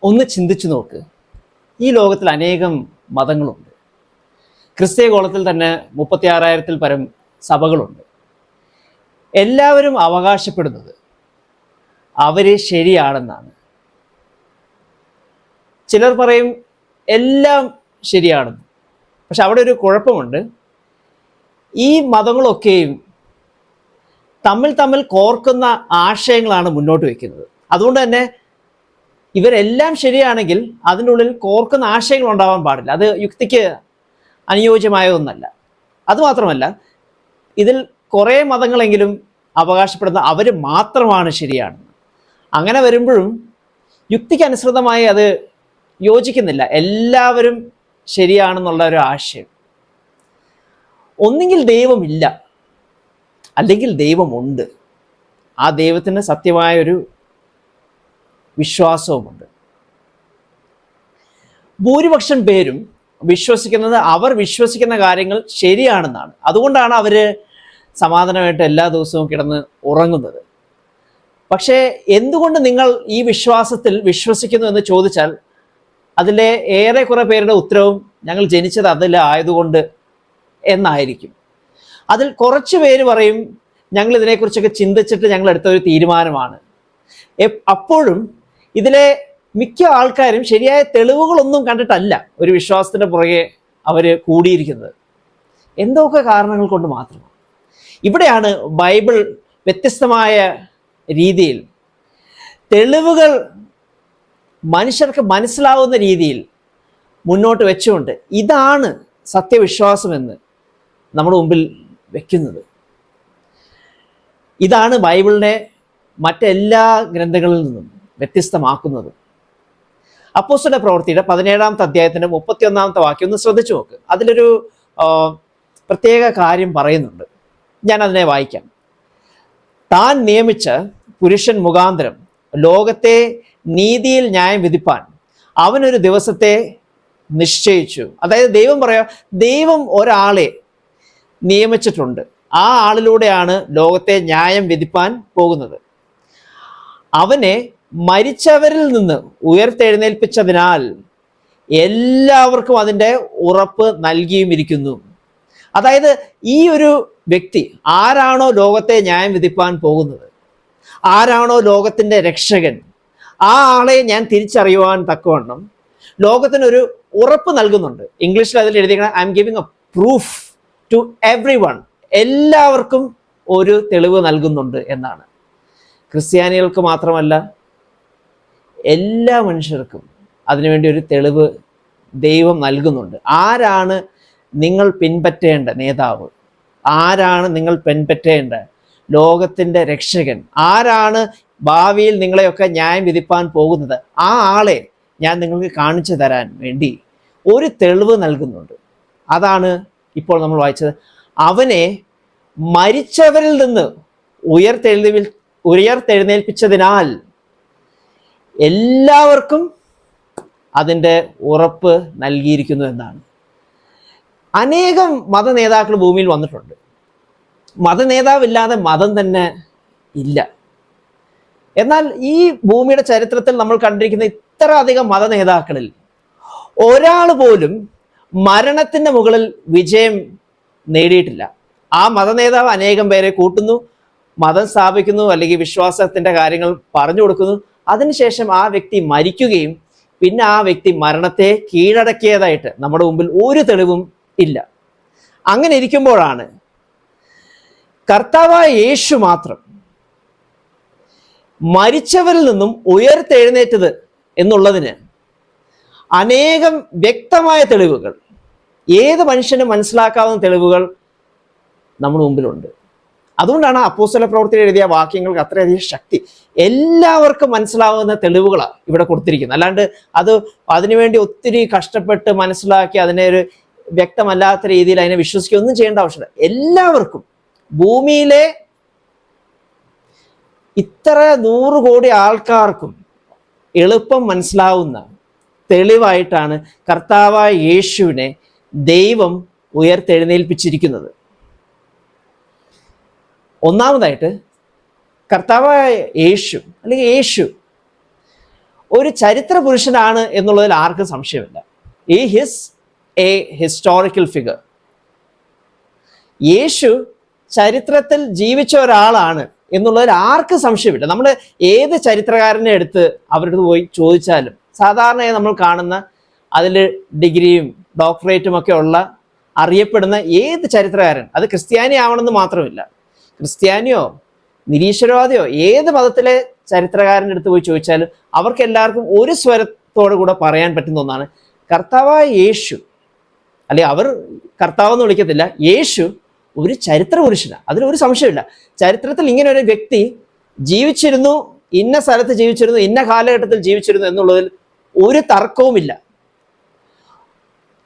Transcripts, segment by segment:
ഒന്ന് ചിന്തിച്ചു നോക്ക്. ഈ ലോകത്തിൽ അനേകം മതങ്ങളുണ്ട്. ക്രിസ്തീയ ഗോളത്തിൽ തന്നെ 36,000-ൽ പരം സഭകളുണ്ട്. എല്ലാവരും അവകാശപ്പെടുന്നത് അവർ ശരിയാണെന്നാണ്. ചിലർ പറയും എല്ലാം ശരിയാണെന്ന്. പക്ഷെ അവിടെ ഒരു കുഴപ്പമുണ്ട്. ഈ മതങ്ങളൊക്കെയും തമ്മിൽ കോർക്കുന്ന ആശയങ്ങളാണ് മുന്നോട്ട് വയ്ക്കുന്നത്. അതുകൊണ്ട് തന്നെ ഇവരെല്ലാം ശരിയാണെങ്കിൽ അതിൻ്റെ ഉള്ളിൽ കോർക്കുന്ന ആശയങ്ങൾ ഉണ്ടാവാൻ പാടില്ല. അത് യുക്തിക്ക് അനുയോജ്യമായ ഒന്നല്ല. അതുമാത്രമല്ല, ഇതിൽ കുറേ മതങ്ങളെങ്കിലും അവകാശപ്പെടുന്ന അവർ മാത്രമാണ് ശരിയാണെന്ന്. അങ്ങനെ വരുമ്പോഴും യുക്തിക്ക് അനുസൃതമായി അത് യോജിക്കുന്നില്ല. എല്ലാവരും ശരിയാണെന്നുള്ള ഒരു ആശയം. ഒന്നുകിൽ ദൈവമില്ല, അല്ലെങ്കിൽ ദൈവമുണ്ട്. ആ ദൈവത്തിന് സത്യമായൊരു വിശ്വാസവുമുണ്ട്. ഭൂരിപക്ഷം പേരും വിശ്വസിക്കുന്നത് അവർ വിശ്വസിക്കുന്ന കാര്യങ്ങൾ ശരിയാണെന്നാണ്. അതുകൊണ്ടാണ് അവർ സമാധാനമായിട്ട് എല്ലാ ദിവസവും കിടന്ന് ഉറങ്ങുന്നത്. പക്ഷേ എന്തുകൊണ്ട് നിങ്ങൾ ഈ വിശ്വാസത്തിൽ വിശ്വസിക്കുന്നു എന്ന് ചോദിച്ചാൽ അതിലെ ഏറെക്കുറെ പേരുടെ ഉത്തരവും ഞങ്ങൾ ജനിച്ചത് അതിലായതുകൊണ്ട് എന്നായിരിക്കും. അതിൽ കുറച്ച് പേര് പറയും ഞങ്ങൾ ഇതിനെക്കുറിച്ചൊക്കെ ചിന്തിച്ചിട്ട് ഞങ്ങൾ എടുത്ത ഒരു തീരുമാനമാണ്. അപ്പോഴും ഇതിലെ മിക്ക ആൾക്കാരും ശരിയായ തെളിവുകളൊന്നും കണ്ടിട്ടല്ല ഒരു വിശ്വാസത്തിൻ്റെ പുറകെ അവർ കൂടിയിരിക്കുന്നത്. എന്തൊക്കെ കാരണങ്ങൾ കൊണ്ട് മാത്രമാണ്. ഇവിടെയാണ് ബൈബിൾ വ്യത്യസ്തമായ രീതിയിൽ തെളിവുകൾ മനുഷ്യർക്ക് മനസ്സിലാവുന്ന രീതിയിൽ മുന്നോട്ട് വെച്ചുകൊണ്ട് ഇതാണ് സത്യവിശ്വാസമെന്ന് നമ്മുടെ മുമ്പിൽ വെക്കുന്നത്. ഇതാണ് ബൈബിളിനെ മറ്റെല്ലാ ഗ്രന്ഥങ്ങളിൽ നിന്നും വ്യത്യസ്തമാക്കുന്നത്. അപ്പോസ്തല പ്രവൃത്തിയുടെ 17-ാമത്തെ അധ്യായത്തിൻ്റെ 31-ാമത്തെ വാക്യം ഒന്ന് ശ്രദ്ധിച്ചു നോക്ക്. അതിലൊരു പ്രത്യേക കാര്യം പറയുന്നുണ്ട്. ഞാൻ അതിനെ വായിക്കാം. താൻ നിയമിച്ച പുരുഷൻ മുഖാന്തരം ലോകത്തെ നീതിയിൽ ന്യായം വിധിപ്പാൻ അവനൊരു ദിവസത്തെ നിശ്ചയിച്ചു. അതായത് ദൈവം പറയാം, ദൈവം ഒരാളെ നിയമിച്ചിട്ടുണ്ട്. ആ ആളിലൂടെയാണ് ലോകത്തെ ന്യായം വിധിപ്പാൻ പോകുന്നത്. അവനെ മരിച്ചവരിൽ നിന്ന് ഉയർത്തെഴുന്നേൽപ്പിച്ചതിനാൽ എല്ലാവർക്കും അതിൻ്റെ ഉറപ്പ് നൽകിയുമിരിക്കുന്നു. അതായത് ഈ ഒരു വ്യക്തി ആരാണോ ലോകത്തെ ന്യായം വിധിപ്പാൻ പോകുന്നത്, ആരാണോ ലോകത്തിൻ്റെ രക്ഷകൻ, ആ ആളെ ഞാൻ തിരിച്ചറിയുവാൻ തക്കവണ്ണം ലോകത്തിനൊരു ഉറപ്പ് നൽകുന്നുണ്ട്. ഇംഗ്ലീഷിൽ അതിൽ എഴുതിയിരിക്കണം, I am giving a proof to everyone. എല്ലാവർക്കും ഒരു തെളിവ് നൽകുന്നുണ്ട് എന്നാണ്. ക്രിസ്ത്യാനികൾക്ക് മാത്രമല്ല, എല്ലാ മനുഷ്യർക്കും അതിനുവേണ്ടി ഒരു തെളിവ് ദൈവം നൽകുന്നുണ്ട്. ആരാണ് നിങ്ങൾ പിൻപറ്റേണ്ട നേതാവ്, ആരാണ് നിങ്ങൾ പിൻപറ്റേണ്ട ലോകത്തിൻ്റെ രക്ഷകൻ, ആരാണ് ഭാവിയിൽ നിങ്ങളെയൊക്കെ ന്യായം വിധിപ്പാൻ പോകുന്നത്, ആ ആളെ ഞാൻ നിങ്ങൾക്ക് കാണിച്ചു തരാൻ വേണ്ടി ഒരു തെളിവ് നൽകുന്നുണ്ട്. അതാണ് ഇപ്പോൾ നമ്മൾ വായിച്ചത്. അവനെ മരിച്ചവരിൽ നിന്ന് ഉയർത്തെഴുന്നേൽപ്പിച്ചതിനാൽ എല്ലാവർക്കും അതിൻ്റെ ഉറപ്പ് നൽകിയിരിക്കുന്നു എന്നാണ്. അനേകം മത നേതാക്കൾ ഭൂമിയിൽ വന്നിട്ടുണ്ട്. മതനേതാവില്ലാതെ മതം തന്നെ ഇല്ല. എന്നാൽ ഈ ഭൂമിയുടെ ചരിത്രത്തിൽ നമ്മൾ കണ്ടിരിക്കുന്ന ഇത്ര അധികം മത നേതാക്കളിൽ ഒരാൾ പോലും മരണത്തിൻ്റെ മുകളിൽ വിജയം നേടിയിട്ടില്ല. ആ മതനേതാവ് അനേകം പേരെ കൂട്ടുന്നു, മതം സ്ഥാപിക്കുന്നു, അല്ലെങ്കിൽ വിശ്വാസത്തിൻ്റെ കാര്യങ്ങൾ പറഞ്ഞു കൊടുക്കുന്നു. അതിനുശേഷം ആ വ്യക്തി മരിക്കുകയും പിന്നെ ആ വ്യക്തി മരണത്തെ കീഴടക്കിയതായിട്ട് നമ്മുടെ മുമ്പിൽ ഒരു തെളിവും ഇല്ല. അങ്ങനെ ഇരിക്കുമ്പോഴാണ് കർത്താവായ യേശു മാത്രം മരിച്ചവരിൽ നിന്നും ഉയർത്തെഴുന്നേറ്റത് എന്നുള്ളതിന് അനേകം വ്യക്തമായ തെളിവുകൾ, ഏത് മനുഷ്യനും മനസ്സിലാക്കാവുന്ന തെളിവുകൾ നമ്മുടെ മുമ്പിലുണ്ട്. അതുകൊണ്ടാണ് അപ്പോസ്തല പ്രവൃത്തിയിൽ എഴുതിയ വാക്യങ്ങൾക്ക് അത്രയധികം ശക്തി. എല്ലാവർക്കും മനസ്സിലാവുന്ന തെളിവുകളാണ് ഇവിടെ കൊടുത്തിരിക്കുന്നത്. അല്ലാണ്ട് അതിനുവേണ്ടി ഒത്തിരി കഷ്ടപ്പെട്ട് മനസ്സിലാക്കി അതിനെ ഒരു വ്യക്തമല്ലാത്ത രീതിയിൽ അതിനെ വിശ്വസിക്കുകയൊന്നും ചെയ്യേണ്ട ആവശ്യമില്ല. എല്ലാവർക്കും, ഭൂമിയിലെ ഇത്ര 100 കോടി ആൾക്കാർക്കും എളുപ്പം മനസ്സിലാവുന്ന തെളിവായിട്ടാണ് കർത്താവായ യേശുവിനെ ദൈവം ഉയർത്തെഴുന്നേൽപ്പിച്ചിരിക്കുന്നത്. ഒന്നാമതായിട്ട് കർത്താവായ യേശു അല്ലെങ്കിൽ യേശു ഒരു ചരിത്ര പുരുഷനാണ് എന്നുള്ളതിൽ ആർക്കും സംശയമില്ല. ഈ ഹിസ് എ ഹിസ്റ്റോറിക്കൽ ഫിഗർ. യേശു ചരിത്രത്തിൽ ജീവിച്ച ഒരാളാണ് എന്നുള്ളതിൽ ആർക്കും സംശയമില്ല. നമ്മൾ ഏത് ചരിത്രകാരനെ എടുത്ത് അവരുടെ പോയി ചോദിച്ചാലും സാധാരണയായി നമ്മൾ കാണുന്ന അതിൽ ഡിഗ്രിയും ഡോക്ടറേറ്റും ഒക്കെ ഉള്ള അറിയപ്പെടുന്ന ഏത് ചരിത്രകാരൻ, അത് ക്രിസ്ത്യാനി ആവണമെന്ന് മാത്രമില്ല, ക്രിസ്ത്യാനിയോ നിരീശ്വരവാദിയോ ഏത് മതത്തിലെ ചരിത്രകാരൻ്റെ അടുത്ത് പോയി ചോദിച്ചാലും അവർക്ക് എല്ലാവർക്കും ഒരു സ്വരത്തോടു കൂടെ പറയാൻ പറ്റുന്ന ഒന്നാണ് കർത്താവായ യേശു. അല്ലെ, അവർ കർത്താവ് എന്ന് വിളിക്കത്തില്ല, യേശു ഒരു ചരിത്ര പുരുഷനാണ്, അതിലൊരു സംശയമില്ല. ചരിത്രത്തിൽ ഇങ്ങനെ ഒരു വ്യക്തി ജീവിച്ചിരുന്നു, ഇന്ന സ്ഥലത്ത് ജീവിച്ചിരുന്നു, ഇന്ന കാലഘട്ടത്തിൽ ജീവിച്ചിരുന്നു എന്നുള്ളതിൽ ഒരു തർക്കവുമില്ല.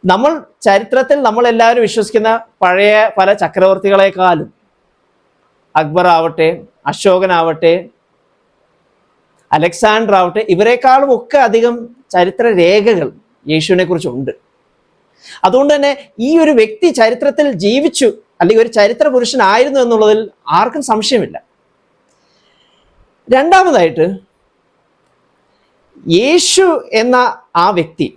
നമ്മൾ ചരിത്രത്തിൽ നമ്മളെല്ലാവരും വിശ്വസിക്കുന്ന പഴയ പല ചക്രവർത്തികളെക്കാളും അക്ബർ ആവട്ടെ, അശോകനാവട്ടെ, അലക്സാണ്ടർ ആവട്ടെ, ഇവരെക്കാളും ഒക്കെ അധികം ചരിത്ര രേഖകൾ യേശുവിനെ കുറിച്ചുണ്ട്. അതുകൊണ്ട് തന്നെ ഈ ഒരു വ്യക്തി ചരിത്രത്തിൽ ജീവിച്ചു അല്ലെങ്കിൽ ഒരു ചരിത്ര പുരുഷനായിരുന്നു എന്നുള്ളതിൽ ആർക്കും സംശയമില്ല. രണ്ടാമതായിട്ട്, യേശു എന്ന ആ വ്യക്തി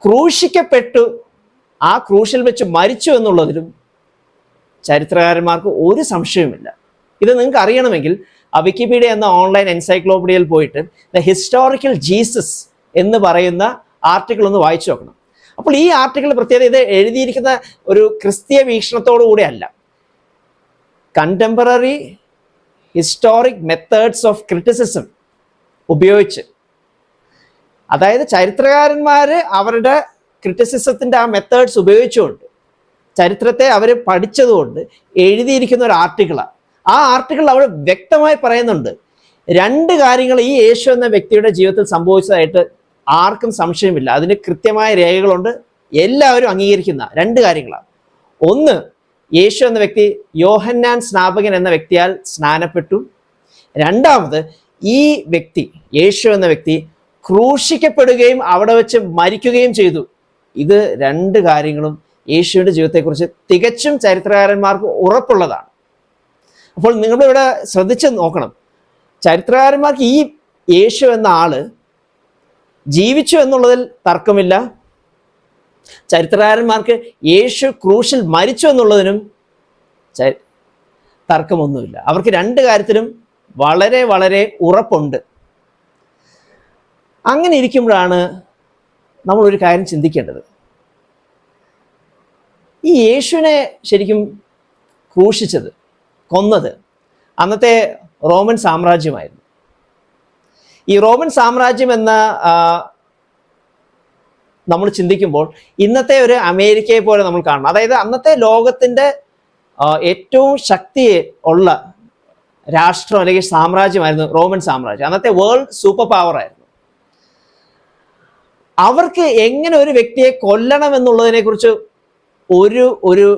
ക്രൂശിക്കപ്പെട്ടു, ആ ക്രൂശിൽ വെച്ച് മരിച്ചു എന്നുള്ളതിലും ചരിത്രകാരന്മാർക്ക് ഒരു സംശയവുമില്ല. ഇത് നിങ്ങൾക്ക് അറിയണമെങ്കിൽ വിക്കിപീഡിയ എന്ന ഓൺലൈൻ എൻസൈക്ലോപീഡിയയിൽ പോയിട്ട് ദ ഹിസ്റ്റോറിക്കൽ ജീസസ് എന്ന് പറയുന്ന ആർട്ടിക്കിൾ ഒന്ന് വായിച്ചു നോക്കണം. അപ്പോൾ ഈ ആർട്ടിക്കിൾ പ്രത്യേകത ഇത് എഴുതിയിരിക്കുന്ന ഒരു ക്രിസ്തീയ വീക്ഷണത്തോടു കൂടെ അല്ല, contemporary historic methods of criticism ഉപയോഗിച്ച്, അതായത് ചരിത്രകാരന്മാർ അവരുടെ ക്രിറ്റിസിസത്തിൻ്റെ ആ മെത്തേഡ്സ് ഉപയോഗിച്ചുകൊണ്ട്, ചരിത്രത്തെ അവർ പഠിച്ചതുകൊണ്ട് എഴുതിയിരിക്കുന്ന ഒരു ആർട്ടിക്കിളാണ്. ആ ആർട്ടിക്കിൾ അവിടെ വ്യക്തമായി പറയുന്നുണ്ട് രണ്ട് കാര്യങ്ങൾ ഈ യേശു എന്ന വ്യക്തിയുടെ ജീവിതത്തിൽ സംഭവിച്ചതായിട്ട് ആർക്കും സംശയമില്ല. അതിന് കൃത്യമായ രേഖകളുണ്ട്, എല്ലാവരും അംഗീകരിക്കുന്ന രണ്ട് കാര്യങ്ങളാണ്. ഒന്ന്, യേശു എന്ന വ്യക്തി യോഹന്നാൻ സ്നാപകൻ എന്ന വ്യക്തിയാൽ സ്നാനപ്പെട്ടു. രണ്ടാമത്, ഈ വ്യക്തി യേശു എന്ന വ്യക്തി ക്രൂശിക്കപ്പെടുകയും അവിടെ വെച്ച് മരിക്കുകയും ചെയ്തു. ഇത് രണ്ട് കാര്യങ്ങളും യേശുവിൻ്റെ ജീവിതത്തെക്കുറിച്ച് തികച്ചും ചരിത്രകാരന്മാർക്ക് ഉറപ്പുള്ളതാണ്. അപ്പോൾ നിങ്ങളിവിടെ ശ്രദ്ധിച്ച് നോക്കണം, ചരിത്രകാരന്മാർക്ക് ഈ യേശു എന്ന ആള് ജീവിച്ചു എന്നുള്ളതിൽ തർക്കമില്ല, ചരിത്രകാരന്മാർക്ക് യേശു ക്രൂശിൽ മരിച്ചു എന്നുള്ളതിനും തർക്കമൊന്നുമില്ല. അവർക്ക് രണ്ട് കാര്യത്തിലും വളരെ വളരെ ഉറപ്പുണ്ട്. അങ്ങനെ ഇരിക്കുമ്പോഴാണ് നമ്മളൊരു കാര്യം ചിന്തിക്കേണ്ടത്. ഈ യേശുവിനെ ശരിക്കും ക്രൂശിച്ചത്, കൊന്നത് അന്നത്തെ റോമൻ സാമ്രാജ്യമായിരുന്നു. ഈ റോമൻ സാമ്രാജ്യം എന്ന നമ്മൾ ചിന്തിക്കുമ്പോൾ ഇന്നത്തെ ഒരു അമേരിക്കയെ പോലെ നമ്മൾ കാണണം. അതായത് അന്നത്തെ ലോകത്തിൻ്റെ ഏറ്റവും ശക്തി ഉള്ള രാഷ്ട്രം അല്ലെങ്കിൽ സാമ്രാജ്യമായിരുന്നു റോമൻ സാമ്രാജ്യം. അന്നത്തെ വേൾഡ് സൂപ്പർ പവർ ആയിരുന്നു. അവർക്ക് എങ്ങനെ ഒരു വ്യക്തിയെ കൊല്ലണം എന്നുള്ളതിനെ കുറിച്ച് ഒരു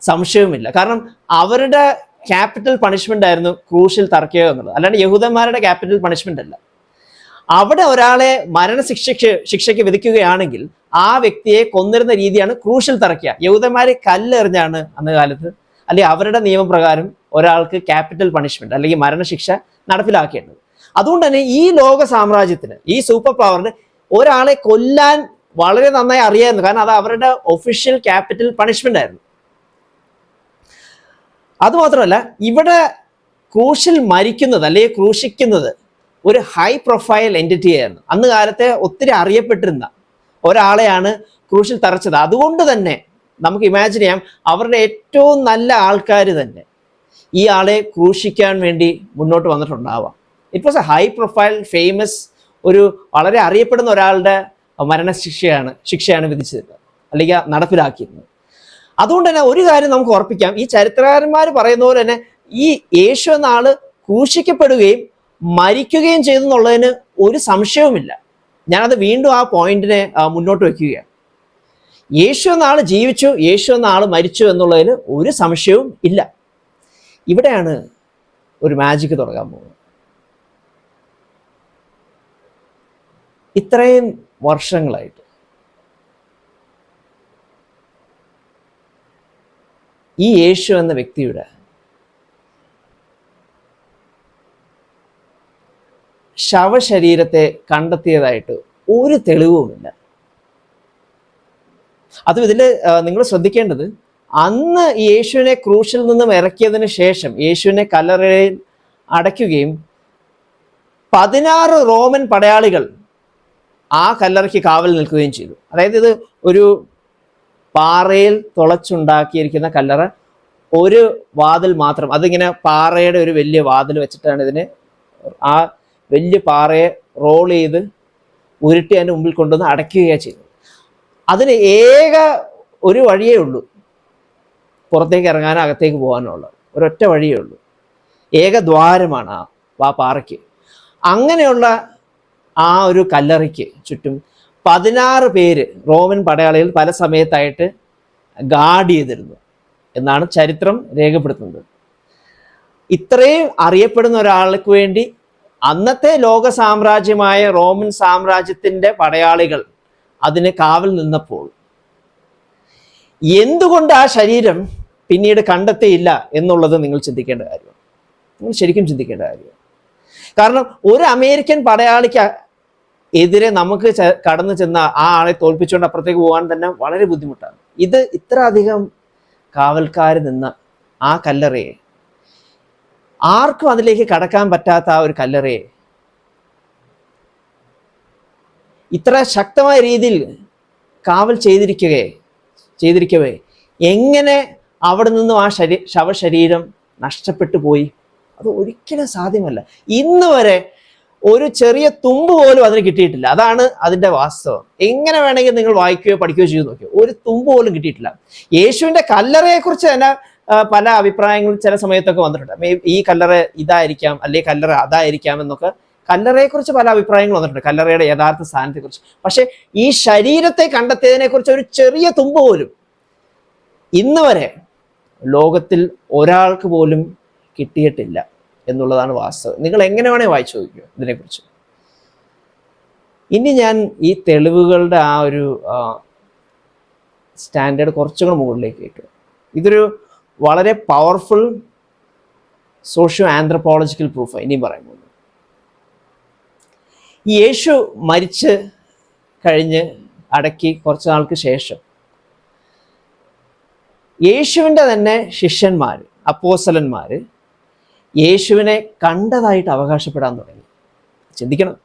സംശയവുമില്ല. കാരണം അവരുടെ ക്യാപിറ്റൽ പണിഷ്മെന്റ് ആയിരുന്നു ക്രൂശിൽ തറയ്ക്കുക എന്നുള്ളത്, അല്ലാണ്ട് യഹൂദന്മാരുടെ ക്യാപിറ്റൽ പണിഷ്മെന്റ് അല്ല. അവിടെ ഒരാളെ ശിക്ഷയ്ക്ക് വിധിക്കുകയാണെങ്കിൽ ആ വ്യക്തിയെ കൊന്നിരുന്ന രീതിയാണ് ക്രൂശിൽ തറയ്ക്കുക. യഹൂദന്മാരെ കല്ലെറിഞ്ഞാണ് അന്ന് കാലത്ത്, അല്ലെങ്കിൽ അവരുടെ നിയമപ്രകാരം ഒരാൾക്ക് ക്യാപിറ്റൽ പണിഷ്മെന്റ് അല്ലെങ്കിൽ മരണശിക്ഷ നടപ്പിലാക്കേണ്ടത്. അതുകൊണ്ട് തന്നെ ഈ ലോക സാമ്രാജ്യത്തിന്, ഈ സൂപ്പർ പവറിന് ഒരാളെ കൊല്ലാൻ വളരെ നന്നായി അറിയായിരുന്നു. കാരണം അത് അവരുടെ ഒഫീഷ്യൽ ക്യാപിറ്റൽ പണിഷ്മെന്റ് ആയിരുന്നു. അതുമാത്രമല്ല, ഇവിടെ ക്രൂശിൽ മരിക്കുന്നത് അല്ലെങ്കിൽ ക്രൂശിക്കുന്നത് ഒരു ഹൈ പ്രൊഫൈൽ എൻറ്റിറ്റി ആയിരുന്നു. അന്ന് കാലത്തെ ഒത്തിരി അറിയപ്പെട്ടിരുന്ന ഒരാളെയാണ് ക്രൂശിൽ തറച്ചത്. അതുകൊണ്ട് തന്നെ നമുക്ക് ഇമാജിൻ ചെയ്യാം, അവരുടെ ഏറ്റവും നല്ല ആൾക്കാർ തന്നെ ഈ ആളെ ക്രൂശിക്കാൻ വേണ്ടി മുന്നോട്ട് വന്നിട്ടുണ്ടാവാം. It was a high profile famous, ഒരു വളരെ അറിയപ്പെടുന്ന ഒരാളുടെ ശിക്ഷയാണ് വിധിച്ചിരുന്നത് അല്ലെങ്കിൽ നടപ്പിലാക്കിയിരുന്നത്. അതുകൊണ്ട് തന്നെ ഒരു കാര്യം നമുക്ക് ഉറപ്പിക്കാം, ഈ ചരിത്രകാരന്മാർ പറയുന്ന പോലെ തന്നെ ഈ യേശു എന്ന ആള് ക്രൂശിക്കപ്പെടുകയും മരിക്കുകയും ചെയ്തെന്നുള്ളതിന് ഒരു സംശയവുമില്ല. ഞാനത് വീണ്ടും ആ പോയിന്റിനെ മുന്നോട്ട് വയ്ക്കുകയാണ്. യേശു എന്ന ആള് ജീവിച്ചു, യേശു എന്ന ആള് മരിച്ചു എന്നുള്ളതിന് ഒരു സംശയവും ഇല്ല. ഇവിടെയാണ് ഒരു മാജിക് തുടങ്ങാൻ പോകുന്നത്. ഇത്രയും വർഷങ്ങളായിട്ട് ഈ യേശു എന്ന വ്യക്തിയുടെ ശവശരീരത്തെ കണ്ടെത്തിയതായിട്ട് ഒരു തെളിവുമില്ല. അതും ഇതിൽ നിങ്ങൾ ശ്രദ്ധിക്കേണ്ടത്, അന്ന് യേശുവിനെ ക്രൂശിൽ നിന്നും ഇറക്കിയതിന് ശേഷം യേശുവിനെ കല്ലറയിൽ അടയ്ക്കുകയും 16 റോമൻ പടയാളികൾ ആ കല്ലറയ്ക്ക് കാവൽ നിൽക്കുകയും ചെയ്തു. അതായത് ഇത് ഒരു പാറയിൽ തുളച്ചുണ്ടാക്കിയിരിക്കുന്ന കല്ലറ, ഒരു വാതിൽ മാത്രം, അതിങ്ങനെ പാറയുടെ ഒരു വലിയ വാതിൽ വെച്ചിട്ടാണ് ഇതിന്, ആ വലിയ പാറയെ റോൾ ചെയ്ത് ഉരുട്ടി അതിൻ്റെ മുമ്പിൽ കൊണ്ടുവന്ന് അടയ്ക്കുകയാണ് ചെയ്തത്. അതിന് ഏക ഒരു വഴിയേ ഉള്ളൂ, പുറത്തേക്ക് ഇറങ്ങാനോ അകത്തേക്ക് പോകാനുള്ള ഒരൊറ്റ വഴിയേ ഉള്ളൂ. ഏക ദ്വാരമാണ് ആ പാറയ്ക്ക്. അങ്ങനെയുള്ള ആ ഒരു കല്ലറയ്ക്ക് ചുറ്റും 16 പേര് റോമൻ പടയാളികൾ പല സമയത്തായിട്ട് ഗാർഡ് ചെയ്തിരുന്നു എന്നാണ് ചരിത്രം രേഖപ്പെടുത്തുന്നത്. ഇത്രയും അറിയപ്പെടുന്ന ഒരാൾക്ക് വേണ്ടി അന്നത്തെ ലോക സാമ്രാജ്യമായ റോമൻ സാമ്രാജ്യത്തിൻ്റെ പടയാളികൾ അതിന് കാവൽ നിന്നപ്പോൾ എന്തുകൊണ്ട് ആ ശരീരം പിന്നീട് കണ്ടെത്തിയില്ല എന്നുള്ളത് നിങ്ങൾ ചിന്തിക്കേണ്ട കാര്യമാണ്. നിങ്ങൾ ശരിക്കും ചിന്തിക്കേണ്ട കാര്യമാണ്. കാരണം ഒരു അമേരിക്കൻ പടയാളിക്ക് എതിരെ നമുക്ക് കടന്നു ചെന്ന ആ ആളെ തോൽപ്പിച്ചുകൊണ്ട് അപ്പുറത്തേക്ക് പോകാൻ തന്നെ വളരെ ബുദ്ധിമുട്ടാണ്. ഇത് ഇത്ര അധികം കാവൽക്കാർ നിന്ന ആ കല്ലറയെ, ആർക്കും അതിലേക്ക് കടക്കാൻ പറ്റാത്ത ആ ഒരു കല്ലറയെ ഇത്ര ശക്തമായ രീതിയിൽ കാവൽ ചെയ്തിരിക്കവേ എങ്ങനെ അവിടെ നിന്നും ആ ശവശരീരം നഷ്ടപ്പെട്ടു പോയി? അത് ഒരിക്കലും സാധ്യമല്ല. ഇന്ന് വരെ ഒരു ചെറിയ തുമ്പ് പോലും അതിന് കിട്ടിയിട്ടില്ല. അതാണ് അതിൻ്റെ വാസ്തവം. എങ്ങനെ വേണമെങ്കിൽ നിങ്ങൾ വായിക്കുകയോ പഠിക്കുകയോ ചെയ്ത് നോക്കിയോ, ഒരു തുമ്പ് പോലും കിട്ടിയിട്ടില്ല. യേശുവിൻ്റെ കല്ലറയെക്കുറിച്ച് തന്നെ പല അഭിപ്രായങ്ങളും ചില സമയത്തൊക്കെ വന്നിട്ടുണ്ട്. ഈ കല്ലറ ഇതായിരിക്കാം, അല്ലെങ്കിൽ കല്ലറ അതായിരിക്കാം എന്നൊക്കെ കല്ലറയെക്കുറിച്ച് പല അഭിപ്രായങ്ങൾ വന്നിട്ടുണ്ട്, കല്ലറയുടെ യഥാർത്ഥ സ്ഥാനത്തെക്കുറിച്ച്. പക്ഷെ ഈ ശരീരത്തെ കണ്ടെത്തിയതിനെക്കുറിച്ച് ഒരു ചെറിയ തുമ്പ് പോലും ഇന്ന് വരെ ലോകത്തിൽ ഒരാൾക്ക് പോലും കിട്ടിയിട്ടില്ല എന്നുള്ളതാണ് വാസ്തവം. നിങ്ങൾ എങ്ങനെ വേണേൽ വായിച്ചു നോക്കിയോ ഇതിനെക്കുറിച്ച്. ഇനി ഞാൻ ഈ തെളിവുകളുടെ ആ ഒരു സ്റ്റാൻഡേർഡ് കുറച്ചും കൂടെ മുകളിലേക്ക് ഇട്ടു. ഇതൊരു വളരെ പവർഫുൾ സോഷ്യോ ആന്ത്രപ്പോളജിക്കൽ പ്രൂഫ് ഇനിയും പറയുന്നത്. ഈ യേശു മരിച്ച് കഴിഞ്ഞ് അടക്കി കുറച്ച് നാൾക്ക് ശേഷം യേശുവിൻ്റെ തന്നെ ശിഷ്യന്മാർ, അപ്പോസ്തലന്മാർ യേശുവിനെ കണ്ടതായിട്ട് അവകാശപ്പെടാൻ തുടങ്ങി. ചിന്തിക്കണം.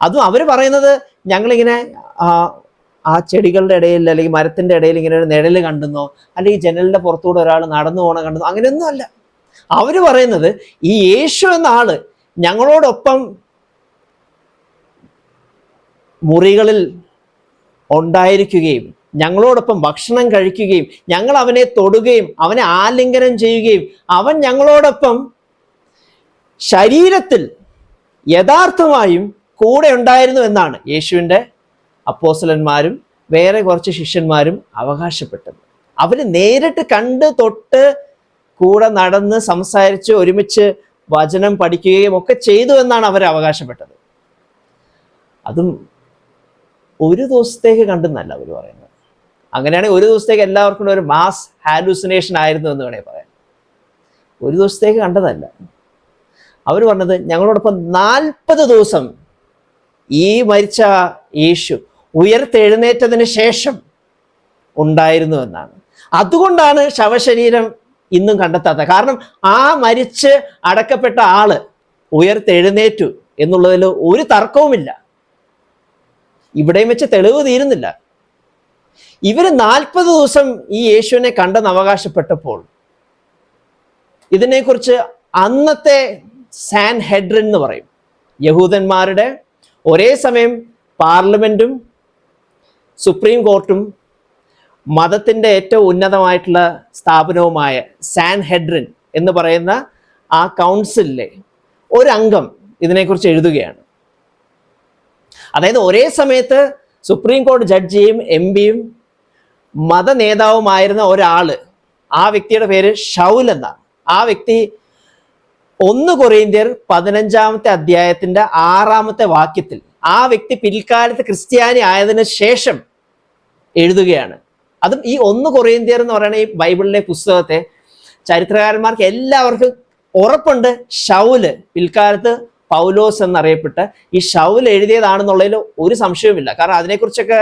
അതും അവർ പറയുന്നത് ഞങ്ങളിങ്ങനെ ആ ചെടികളുടെ ഇടയിൽ അല്ലെങ്കിൽ മരത്തിൻ്റെ ഇടയിൽ ഇങ്ങനെ ഒരു നിഴൽ കണ്ടെന്നോ, അല്ലെങ്കിൽ ജനലിൻ്റെ പുറത്തൂടെ ഒരാൾ നടന്നു പോകണം കണ്ടെന്നോ, അങ്ങനെയൊന്നും അല്ല. അവർ പറയുന്നത് ഈ യേശു എന്ന ആള് ഞങ്ങളോടൊപ്പം മുറികളിൽ ഉണ്ടായിരിക്കുകയും ഞങ്ങളോടൊപ്പം ഭക്ഷണം കഴിക്കുകയും ഞങ്ങൾ അവനെ തൊടുകയും അവനെ ആലിംഗനം ചെയ്യുകയും അവൻ ഞങ്ങളോടൊപ്പം ശരീരത്തിൽ യഥാർത്ഥമായും കൂടെ ഉണ്ടായിരുന്നു എന്നാണ് യേശുവിൻ്റെ അപ്പോസ്തലന്മാരും വേറെ കുറച്ച് ശിഷ്യന്മാരും അവകാശപ്പെട്ടത്. അവർ നേരിട്ട് കണ്ട് തൊട്ട് കൂടെ നടന്ന് സംസാരിച്ച് ഒരുമിച്ച് വചനം പഠിക്കുകയും ഒക്കെ ചെയ്തു എന്നാണ് അവർ അവകാശപ്പെട്ടത്. അതും ഒരു ദിവസത്തേക്ക് കണ്ടെന്നല്ല അവർ പറയുന്നത്. അങ്ങനെയാണെങ്കിൽ ഒരു ദിവസത്തേക്ക് എല്ലാവർക്കും ഒരു മാസ് ഹാലൂസിനേഷൻ ആയിരുന്നു എന്ന് വേണേൽ പറയാം. ഒരു ദിവസത്തേക്ക് കണ്ടതല്ല. അവർ പറഞ്ഞത് ഞങ്ങളോടൊപ്പം 40 ദിവസം ഈ മരിച്ച യേശു ഉയർത്തെഴുന്നേറ്റതിന് ശേഷം ഉണ്ടായിരുന്നു എന്നാണ്. അതുകൊണ്ടാണ് ശവശരീരം ഇന്നും കണ്ടെത്താത്തത്. കാരണം ആ മരിച്ച് അടക്കപ്പെട്ട ആള് ഉയർത്തെഴുന്നേറ്റു എന്നുള്ളതിൽ ഒരു തർക്കവുമില്ല. ഇവിടെയും വെച്ച് തെളിവ് തീരുന്നില്ല. ഇവര് 40 ദിവസം ഈ യേശുവിനെ കണ്ടെന്ന് അവകാശപ്പെട്ടപ്പോൾ ഇതിനെക്കുറിച്ച് അന്നത്തെ സാൻഹെഡ്രിൻ എന്ന് പറയും, യഹൂദന്മാരുടെ ഒരേ സമയം പാർലമെന്റും സുപ്രീം കോർട്ടും മതത്തിൻ്റെ ഏറ്റവും ഉന്നതമായിട്ടുള്ള സ്ഥാപനവുമായ സാൻഹെഡ്രിൻ എന്ന് പറയുന്ന ആ കൗൺസിലിലെ ഒരംഗം ഇതിനെക്കുറിച്ച് എഴുതുകയാണ്. അതായത് ഒരേ സമയത്ത് സുപ്രീം കോടതി ജഡ്ജിയും MP-യും മത നേതാവുമായിരുന്ന ഒരാള്, ആ വ്യക്തിയുടെ പേര് ഷൗൽ എന്നാണ്. ആ വ്യക്തി 1 കൊറിന്ത്യർ 15-ാമത്തെ അധ്യായത്തിന്റെ 6-ാമത്തെ വാക്യത്തിൽ ആ വ്യക്തി പിൽക്കാലത്ത് ക്രിസ്ത്യാനി ആയതിനു ശേഷം എഴുതുകയാണ്. അതും ഈ 1 കൊറിന്ത്യർ എന്ന് പറയുന്ന ഈ ബൈബിളിലെ പുസ്തകത്തെ ചരിത്രകാരന്മാർക്ക് എല്ലാവർക്കും ഉറപ്പുണ്ട് ശൗല് പിൽക്കാലത്ത് പൗലോസ് എന്നറിയപ്പെട്ട് ഈ ശൗൽ എഴുതിയതാണെന്നുള്ളതിൽ ഒരു സംശയവുമില്ല. കാരണം അതിനെക്കുറിച്ചൊക്കെ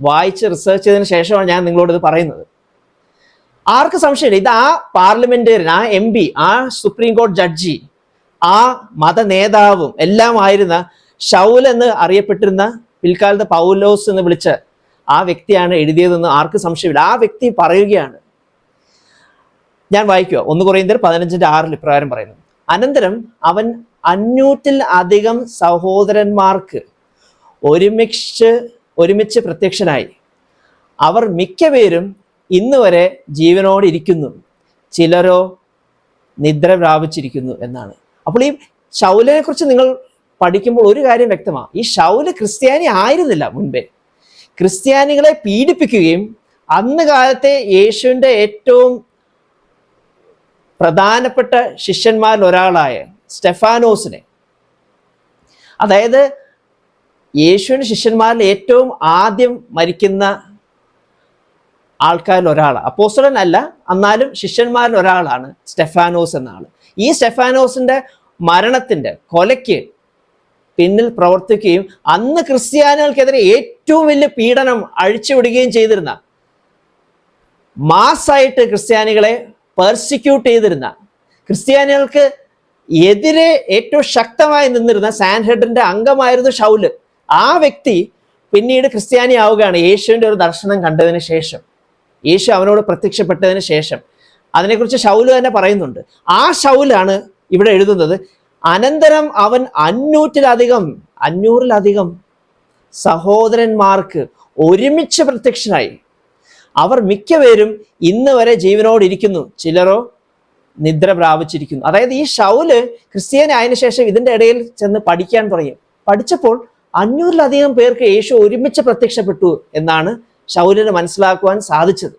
വായിച്ച് റിസർച്ച് ചെയ്തതിന് ശേഷമാണ് ഞാൻ നിങ്ങളോട് ഇത് പറയുന്നത്. ആർക്ക് സംശയമില്ല, ഇത് ആ പാർലമെന്റേറിയൻ, ആ MP, ആ സുപ്രീം കോടതി ജഡ്ജി, ആ മത നേതാവും എല്ലാം ആയിരുന്ന ശൗൽ എന്ന് അറിയപ്പെട്ടിരുന്ന പിൽക്കാലത്ത് പൗലോസ് എന്ന് വിളിച്ച ആ വ്യക്തിയാണ് എഴുതിയതെന്ന് ആർക്ക് സംശയമില്ല. ആ വ്യക്തി പറയുകയാണ്, ഞാൻ വായിക്കുക, 1 കൊരിന്ത്യർ 15:6 ഇപ്രകാരം പറയുന്നു: അനന്തരം അവൻ 500-ൽ-അധികം സഹോദരന്മാർക്ക് ഒരുമിച്ച് പ്രത്യക്ഷനായി. അവർ മിക്കപേരും ഇന്ന് വരെ ജീവനോടെ ഇരിക്കുന്നു, ചിലരോ നിദ്ര പ്രാപിച്ചിരിക്കുന്നു എന്നാണ്. അപ്പോൾ ഈ ശൗലിനെ കുറിച്ച് നിങ്ങൾ പഠിക്കുമ്പോൾ ഒരു കാര്യം വ്യക്തമാണ്. ഈ ശൗല് ക്രിസ്ത്യാനി ആയിരുന്നില്ല മുൻപേ. ക്രിസ്ത്യാനികളെ പീഡിപ്പിക്കുകയും അന്ന് കാലത്തെ യേശുവിൻ്റെ ഏറ്റവും പ്രധാനപ്പെട്ട ശിഷ്യന്മാരിൽ ഒരാളായ സ്റ്റെഫാനോസിനെ, അതായത് യേശുവിൻ്റെ ശിഷ്യന്മാരിൽ ഏറ്റവും ആദ്യം മരിക്കുന്ന ആൾക്കാരിൽ ഒരാളാണ്. അപ്പോസ്തലൻ അല്ല, എന്നാലും ശിഷ്യന്മാരിൽ ഒരാളാണ് സ്റ്റെഫാനോസ് എന്ന ആൾ. ഈ സ്റ്റെഫാനോസിൻ്റെ മരണത്തിൻ്റെ കൊലയ്ക്ക് പിന്നിൽ പ്രവർത്തിക്കുകയും അന്ന് ക്രിസ്ത്യാനികൾക്കെതിരെ ഏറ്റവും വലിയ പീഡനം അഴിച്ചുവിടുകയും ചെയ്തിരുന്ന, മാസ്സായിട്ട് ക്രിസ്ത്യാനികളെ പെർസിക്യൂട്ട് ചെയ്തിരുന്ന, ക്രിസ്ത്യാനികൾക്ക് എതിരെ ഏറ്റവും ശക്തമായി നിന്നിരുന്ന സാൻഹെഡ്രിന്റെ അംഗമായിരുന്നു ശൗല്. ആ വ്യക്തി പിന്നീട് ക്രിസ്ത്യാനി ആവുകയാണ് യേശുവിൻ്റെ ഒരു ദർശനം കണ്ടതിന് ശേഷം, യേശു അവനോട് പ്രത്യക്ഷപ്പെട്ടതിന് ശേഷം. അതിനെക്കുറിച്ച് ശൗല് തന്നെ പറയുന്നുണ്ട്. ആ ശൗലാണ് ഇവിടെ എഴുതുന്നത്, അനന്തരം അവൻ 500-ൽ-അധികം സഹോദരന്മാർക്ക് ഒരുമിച്ച് പ്രത്യക്ഷനായി. അവർ മിക്കപേരും ഇന്ന് വരെ ജീവനോടിരിക്കുന്നു, ചിലരോ നിദ്ര പ്രാപിച്ചിരിക്കുന്നു. അതായത് ഈ ശൗല് ക്രിസ്ത്യാനി ആയതിനു ശേഷം ഇതിൻ്റെ ഇടയിൽ ചെന്ന് പഠിക്കാൻ തുടങ്ങി. പഠിച്ചപ്പോൾ 500-ൽ-അധികം പേർക്ക് യേശു ഒരുമിച്ച് പ്രത്യക്ഷപ്പെട്ടു എന്നാണ് ശൗലിന് മനസ്സിലാക്കുവാൻ സാധിച്ചത്.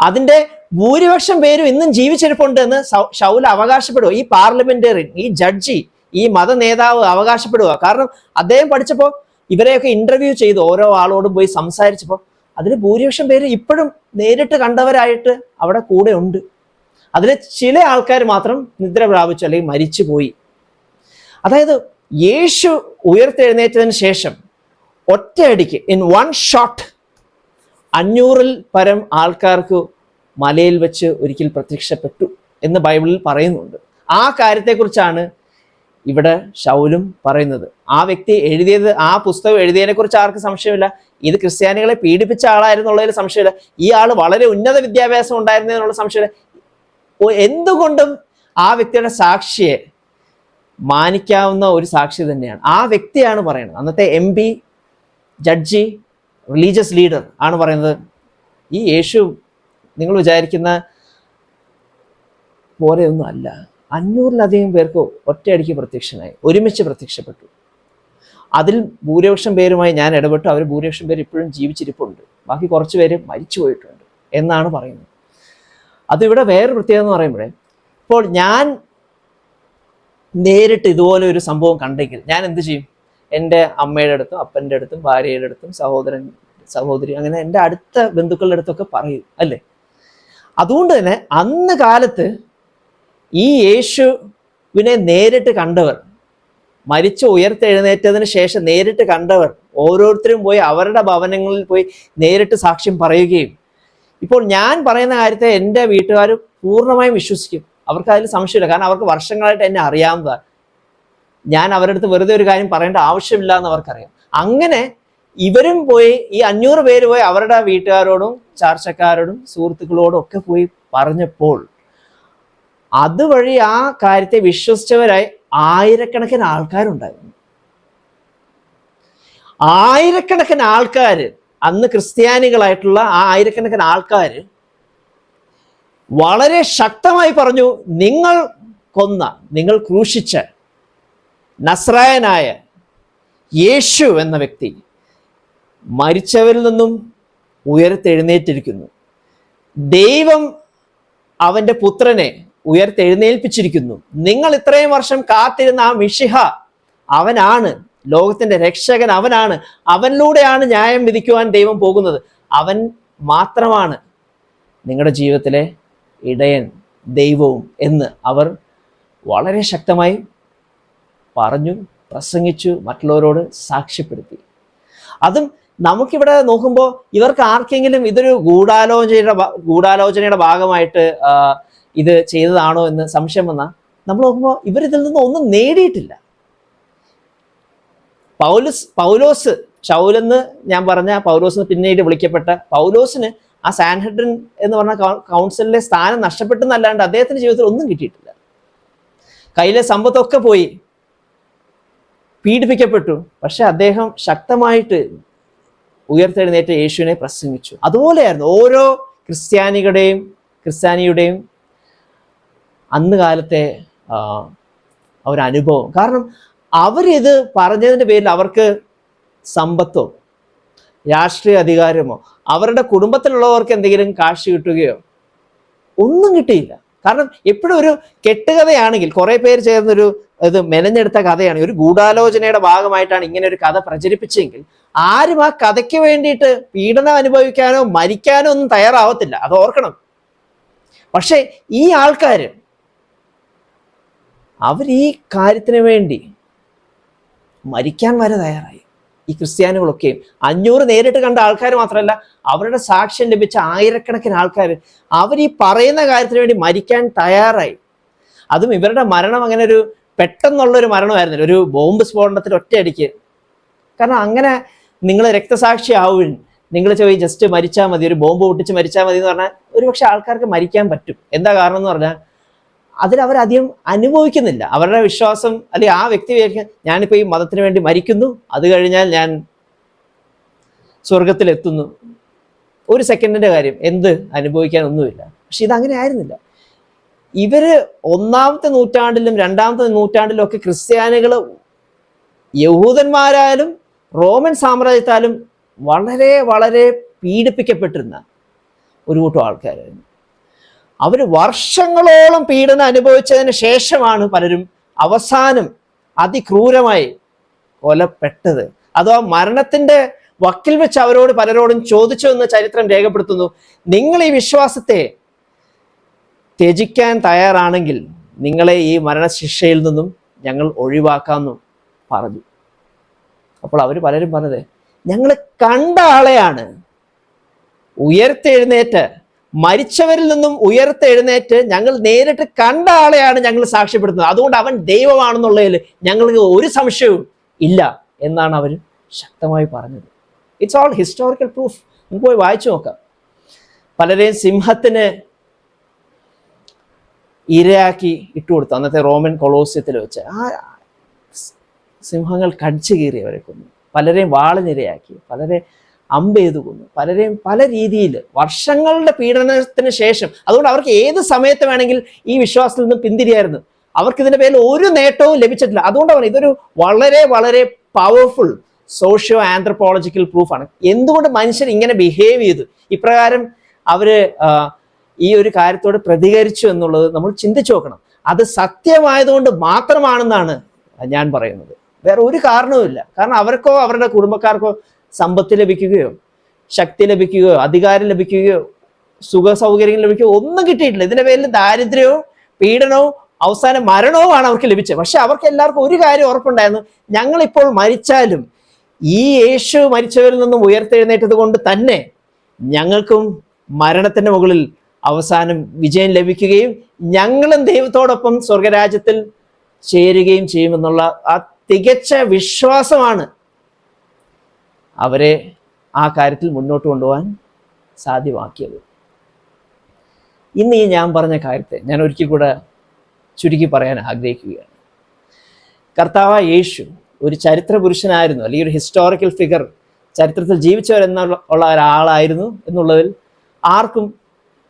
അതിൻ്റെ ഭൂരിപക്ഷം പേരും ഇന്നും ജീവിച്ചിരിപ്പുണ്ട് എന്ന് ശൗൽ അവകാശപ്പെടുക, ഈ പാർലമെന്റേറിയൻ, ഈ ജഡ്ജി, ഈ മത നേതാവ് അവകാശപ്പെടുക. കാരണം അദ്ദേഹം പഠിച്ചപ്പോൾ ഇവരെയൊക്കെ ഇന്റർവ്യൂ ചെയ്ത് ഓരോ ആളോടും പോയി സംസാരിച്ചപ്പോൾ അതിൽ ഭൂരിപക്ഷം പേര് ഇപ്പോഴും നേരിട്ട് കണ്ടവരായിട്ട് അവിടെ കൂടെ ഉണ്ട്. അതിൽ ചില ആൾക്കാർ മാത്രം നിദ്ര പ്രാപിച്ചു അല്ലെങ്കിൽ മരിച്ചു പോയി. അതായത് യേശു ഉയർത്തെഴുന്നേറ്റതിന് ശേഷം ഒറ്റയടിക്ക് ഇൻ വൺ ഷോട്ട് 500-ൽ പരം ആൾക്കാർക്ക് മലയിൽ വെച്ച് ഒരിക്കൽ പ്രത്യക്ഷപ്പെട്ടു എന്ന് ബൈബിളിൽ പറയുന്നുണ്ട്. ആ കാര്യത്തെക്കുറിച്ചാണ് ഇവിടെ ശൗലും പറയുന്നത്. ആ വ്യക്തി എഴുതിയത്, ആ പുസ്തകം എഴുതിയതിനെ കുറിച്ച് ആർക്ക് സംശയമില്ല. ഇത് ക്രിസ്ത്യാനികളെ പീഡിപ്പിച്ച ആളായിരുന്നുള്ളതിൽ സംശയമില്ല. ഈ ആൾ വളരെ ഉന്നത വിദ്യാഭ്യാസം ഉണ്ടായിരുന്നതിനുള്ള സംശയമില്ല. എന്തുകൊണ്ടും ആ വ്യക്തിയുടെ സാക്ഷിയെ മാനിക്കാവുന്ന ഒരു സാക്ഷി തന്നെയാണ്. ആ വ്യക്തിയാണ് പറയുന്നത്, അന്നത്തെ MP, ജഡ്ജി, റിലീജിയസ് ലീഡർ ആണ് പറയുന്നത്, ഈ യേശു നിങ്ങൾ വിചാരിക്കുന്ന പോലെയൊന്നും അല്ല. 500-ലധികം പേർക്ക് ഒറ്റയടിക്ക് പ്രത്യക്ഷനായി, ഒരുമിച്ച് പ്രത്യക്ഷപ്പെട്ടു. അതിൽ ഭൂരിപക്ഷം പേരുമായി ഞാൻ ഇടപെട്ടു. അവർ ഭൂരിപക്ഷം പേര് ഇപ്പോഴും ജീവിച്ചിരിപ്പുണ്ട്, ബാക്കി കുറച്ച് പേര് മരിച്ചു പോയിട്ടുണ്ട് എന്നാണ് പറയുന്നത്. അതിവിടെ വേറെ പ്രത്യേകത എന്ന് പറയുമ്പോഴേ, ഇപ്പോൾ ഞാൻ നേരിട്ട് ഇതുപോലെ ഒരു സംഭവം കണ്ടെങ്കിൽ ഞാൻ എന്ത് ചെയ്യും? എൻ്റെ അമ്മയുടെ അടുത്തും അപ്പൻ്റെ അടുത്തും ഭാര്യയുടെ അടുത്തും സഹോദരൻ സഹോദരി, അങ്ങനെ എൻ്റെ അടുത്ത ബന്ധുക്കളുടെ അടുത്തൊക്കെ പറയും, അല്ലേ? അതുകൊണ്ട് തന്നെ അന്ന് കാലത്ത് ഈ യേശുവിനെ നേരിട്ട് കണ്ടവർ, മരിച്ചു ഉയർത്തെഴുന്നേറ്റതിന് ശേഷം നേരിട്ട് കണ്ടവർ ഓരോരുത്തരും പോയി അവരുടെ ഭവനങ്ങളിൽ പോയി നേരിട്ട് സാക്ഷ്യം പറയുകയും, ഇപ്പോൾ ഞാൻ പറയുന്ന കാര്യത്തെ എൻ്റെ വീട്ടുകാർ പൂർണ്ണമായും വിശ്വസിക്കും. അവർക്ക് അതിൽ സംശയമില്ല. കാരണം അവർക്ക് വർഷങ്ങളായിട്ട് എന്നെ അറിയാവുന്നതാണ്. ഞാൻ അവരുടെ അടുത്ത് വെറുതെ ഒരു കാര്യം പറയേണ്ട ആവശ്യമില്ല എന്ന് അവർക്കറിയാം. അങ്ങനെ ഇവരും പോയി, ഈ 500 പേര് പോയി അവരുടെ വീട്ടുകാരോടും ചാർച്ചക്കാരോടും സുഹൃത്തുക്കളോടും ഒക്കെ പോയി പറഞ്ഞപ്പോൾ അതുവഴി ആ കാര്യത്തെ വിശ്വസിച്ചവരായി ആയിരക്കണക്കിന് ആൾക്കാരുണ്ടായിരുന്നു. ആയിരക്കണക്കിന് ആൾക്കാർ, അന്ന് ക്രിസ്ത്യാനികളായിട്ടുള്ള ആ ആയിരക്കണക്കിന് ആൾക്കാർ വളരെ ശക്തമായി പറഞ്ഞു, നിങ്ങൾ കൊന്ന, നിങ്ങൾ ക്രൂശിച്ച നസ്രായനായ യേശു എന്ന വ്യക്തി മരിച്ചവരിൽ നിന്നും ഉയർത്തെഴുന്നേറ്റിരിക്കുന്നു. ദൈവം അവൻ്റെ പുത്രനെ ഉയർത്തെഴുന്നേൽപ്പിച്ചിരിക്കുന്നു. നിങ്ങൾ ഇത്രയും വർഷം കാത്തിരുന്ന ആ മിശിഹ അവനാണ്, ലോകത്തിൻ്റെ രക്ഷകൻ അവനാണ്. അവനിലൂടെയാണ് ന്യായം വിധിക്കുവാൻ ദൈവം പോകുന്നത്. അവൻ മാത്രമാണ് നിങ്ങളുടെ ജീവിതത്തിലെ ഇടയൻ ദൈവവും എന്ന് അവർ വളരെ ശക്തമായി പറഞ്ഞു, പ്രസംഗിച്ചു, മറ്റുള്ളവരോട് സാക്ഷ്യപ്പെടുത്തി. അതും നമുക്കിവിടെ നോക്കുമ്പോൾ ഇവർക്ക് ആർക്കെങ്കിലും ഇതൊരു ഗൂഢാലോചനയുടെ ഭാഗമായിട്ട് ഇത് ചെയ്തതാണോ എന്ന് സംശയം വന്നാൽ നമ്മൾ നോക്കുമ്പോൾ ഇവരിതിൽ നിന്ന് ഒന്നും നേടിയിട്ടില്ല. പൗലോസ് ശൗലെന്ന് ഞാൻ പറഞ്ഞ പൗലോസ് പിന്നീട് വിളിക്കപ്പെട്ട പൗലോസിന് ആ സാൻഹെഡ്രിൻ എന്ന് പറഞ്ഞ കൗൺസിലിലെ സ്ഥാനം നഷ്ടപ്പെട്ടെന്നല്ലാണ്ട് അദ്ദേഹത്തിന്റെ ജീവിതത്തിൽ ഒന്നും കിട്ടിയിട്ടില്ല. കയ്യിലെ സമ്പത്തൊക്കെ പോയി, പീഡിപ്പിക്കപ്പെട്ടു. പക്ഷെ അദ്ദേഹം ശക്തമായിട്ട് ഉയർത്തെഴുന്നേറ്റ യേശുവിനെ പ്രസംഗിച്ചു. അതുപോലെയായിരുന്നു ഓരോ ക്രിസ്ത്യാനിയുടെയും അന്ന് കാലത്തെ ഒരനുഭവം. കാരണം അവരിത് പറഞ്ഞതിൻ്റെ പേരിൽ അവർക്ക് സമ്പത്തോ രാഷ്ട്രീയ അധികാരമോ അവരുടെ കുടുംബത്തിലുള്ളവർക്ക് എന്തെങ്കിലും കാശ് കിട്ടുകയോ ഒന്നും കിട്ടിയില്ല. കാരണം എപ്പോഴും ഒരു കെട്ടുകഥയാണെങ്കിൽ, കുറേ പേര് ചേർന്നൊരു ഇത് മെനഞ്ഞെടുത്ത കഥയാണ്, ഒരു ഗൂഢാലോചനയുടെ ഭാഗമായിട്ടാണ് ഇങ്ങനെ ഒരു കഥ പ്രചരിപ്പിച്ചെങ്കിൽ ആരും ആ കഥയ്ക്ക് വേണ്ടിയിട്ട് പീഡനം അനുഭവിക്കാനോ മരിക്കാനോ ഒന്നും തയ്യാറാവത്തില്ല. അത് ഓർക്കണം. പക്ഷെ ഈ ആൾക്കാർ അവർ ഈ കാര്യത്തിന് വേണ്ടി മരിക്കാൻ വരെ തയ്യാറായി. ഈ ക്രിസ്ത്യാനികളൊക്കെയും 500 നേരിട്ട് കണ്ട ആൾക്കാർ മാത്രമല്ല, അവരുടെ സാക്ഷ്യം ലഭിച്ച ആയിരക്കണക്കിന് ആൾക്കാർ അവർ ഈ പറയുന്ന കാര്യത്തിന് വേണ്ടി മരിക്കാൻ തയ്യാറായി. അതും ഇവരുടെ മരണം അങ്ങനെ ഒരു പെട്ടെന്നുള്ളൊരു മരണമായിരുന്നില്ല, ഒരു ബോംബ് സ്ഫോടനത്തിൽ ഒറ്റയടിക്ക്. കാരണം അങ്ങനെ നിങ്ങൾ രക്തസാക്ഷി ആവുകയും നിങ്ങൾ പോയി ജസ്റ്റ് മരിച്ചാൽ മതി, ഒരു ബോംബ് പൊട്ടിച്ച് മരിച്ചാൽ മതി എന്ന് പറഞ്ഞാൽ ഒരുപക്ഷെ ആൾക്കാർക്ക് മരിക്കാൻ പറ്റും. എന്താ കാരണം എന്ന് പറഞ്ഞാൽ അതിലവരധികം അനുഭവിക്കുന്നില്ല. അവരുടെ വിശ്വാസം അല്ലെങ്കിൽ ആ വ്യക്തി വിചാരിക്കാൻ ഞാനിപ്പോൾ ഈ മതത്തിന് വേണ്ടി മരിക്കുന്നു, അത് കഴിഞ്ഞാൽ ഞാൻ സ്വർഗത്തിലെത്തുന്നു. ഒരു സെക്കൻഡിന്റെ കാര്യം, എന്ത് അനുഭവിക്കാനൊന്നുമില്ല. പക്ഷെ ഇതങ്ങനെ ആയിരുന്നില്ല. ഇവര് 1-ാമത്തെ നൂറ്റാണ്ടിലും 2-ാമത്തെ നൂറ്റാണ്ടിലും ഒക്കെ ക്രിസ്ത്യാനികൾ യഹൂദന്മാരായാലും റോമൻ സാമ്രാജ്യത്താലും വളരെ വളരെ പീഡിപ്പിക്കപ്പെട്ടിരുന്ന ഒരു കൂട്ടം ആൾക്കാരായിരുന്നു. അവർ വർഷങ്ങളോളം പീഡനം അനുഭവിച്ചതിന് ശേഷമാണ് പലരും അവസാനം അതിക്രൂരമായി കൊലപ്പെട്ടത്. അഥവാ മരണത്തിന്റെ വക്കിൽ വെച്ച് അവരോട് പലരോടും ചോദിച്ചു എന്ന് ചരിത്രം രേഖപ്പെടുത്തുന്നു. നിങ്ങൾ ഈ വിശ്വാസത്തെ ത്യജിക്കാൻ തയ്യാറാണെങ്കിൽ നിങ്ങളെ ഈ മരണശിക്ഷയിൽ നിന്നും ഞങ്ങൾ ഒഴിവാക്കാമെന്നും പറഞ്ഞു. അപ്പോൾ അവർ പലരും പറഞ്ഞത്, ഞങ്ങൾ കണ്ട ആളെയാണ് ഉയർത്തെഴുന്നേറ്റ്, മരിച്ചവരിൽ നിന്നും ഉയർത്തെഴുന്നേറ്റ് ഞങ്ങൾ നേരിട്ട് കണ്ട ആളെയാണ് ഞങ്ങൾ സാക്ഷ്യപ്പെടുത്തുന്നത്. അതുകൊണ്ട് അവൻ ദൈവമാണെന്നുള്ളതിൽ ഞങ്ങൾക്ക് ഒരു സംശയവും ഇല്ല എന്നാണ് അവർ ശക്തമായി പറഞ്ഞത്. It's all historical proof. നമുക്ക് പോയി വായിച്ചു നോക്കാം. പലരെയും സിംഹത്തിന് ഇരയാക്കി ഇട്ടുകൊടുത്തു. അന്നത്തെ റോമൻ കൊളോസ്യത്തിൽ വെച്ച് ആ സിംഹങ്ങൾ കടിച്ചു കീറിയവരെ കൊന്നു. പലരെയും വാളിനിരയാക്കി, പലരെ അമ്പെയ്തു കൊന്നു, പലരെയും പല രീതിയിൽ വർഷങ്ങളുടെ പീഡനത്തിന് ശേഷം. അതുകൊണ്ട് അവർക്ക് ഏത് സമയത്ത് വേണമെങ്കിൽ ഈ വിശ്വാസത്തിൽ നിന്ന് പിന്തിരിയായിരുന്നു. അവർക്ക് ഇതിന്റെ പേരിൽ ഒരു നേട്ടവും ലഭിച്ചിട്ടില്ല. അതുകൊണ്ടാണ് ഇതൊരു വളരെ വളരെ പവർഫുൾ സോഷ്യോ ആന്ത്രപ്പോളജിക്കൽ പ്രൂഫാണ്. എന്തുകൊണ്ട് മനുഷ്യർ ഇങ്ങനെ ബിഹേവ് ചെയ്തു, ഇപ്രകാരം അവര് ഈ ഒരു കാര്യത്തോട് പ്രതികരിച്ചു എന്നുള്ളത് നമ്മൾ ചിന്തിച്ചു നോക്കണം. അത് സത്യമായതുകൊണ്ട് മാത്രമാണെന്നാണ് ഞാൻ പറയുന്നത്. വേറെ ഒരു കാരണവുമില്ല. കാരണം അവർക്കോ അവരുടെ കുടുംബക്കാർക്കോ സമ്പത്ത് ലഭിക്കുകയോ ശക്തി ലഭിക്കുകയോ അധികാരം ലഭിക്കുകയോ സുഖ സൗകര്യങ്ങൾ ലഭിക്കുകയോ ഒന്നും കിട്ടിയിട്ടില്ല. ഇതിന്റെ പേരിൽ ദാരിദ്ര്യവും പീഡനവും അവസാനം മരണവുമാണ് അവർക്ക് ലഭിച്ചത്. പക്ഷെ അവർക്ക് എല്ലാവർക്കും ഒരു കാര്യം ഉറപ്പുണ്ടായിരുന്നു, ഞങ്ങളിപ്പോൾ മരിച്ചാലും ഈ യേശു മരിച്ചവരിൽ നിന്നും ഉയർത്തെഴുന്നേറ്റത് കൊണ്ട് തന്നെ ഞങ്ങൾക്കും മരണത്തിന്റെ മുകളിൽ അവസാനം വിജയം ലഭിക്കുകയും ഞങ്ങളും ദൈവത്തോടൊപ്പം സ്വർഗരാജ്യത്തിൽ ചേരുകയും ചെയ്യുമെന്നുള്ള ആ തികച്ച വിശ്വാസമാണ് അവരെ ആ കാര്യത്തിൽ മുന്നോട്ട് കൊണ്ടുപോകാൻ സാധ്യമാക്കിയത്. ഇന്ന് ഈ ഞാൻ പറഞ്ഞ കാര്യത്തെ ഞാൻ ഒരിക്കൽ കൂടെ ചുരുക്കി പറയാൻ ആഗ്രഹിക്കുകയാണ്. കർത്താവായ യേശു ഒരു ചരിത്ര പുരുഷനായിരുന്നു, അല്ലെങ്കിൽ ഒരു ഹിസ്റ്റോറിക്കൽ ഫിഗർ, ചരിത്രത്തിൽ ജീവിച്ചവരെന്നുള്ള ഒരാളായിരുന്നു എന്നുള്ളതിൽ ആർക്കും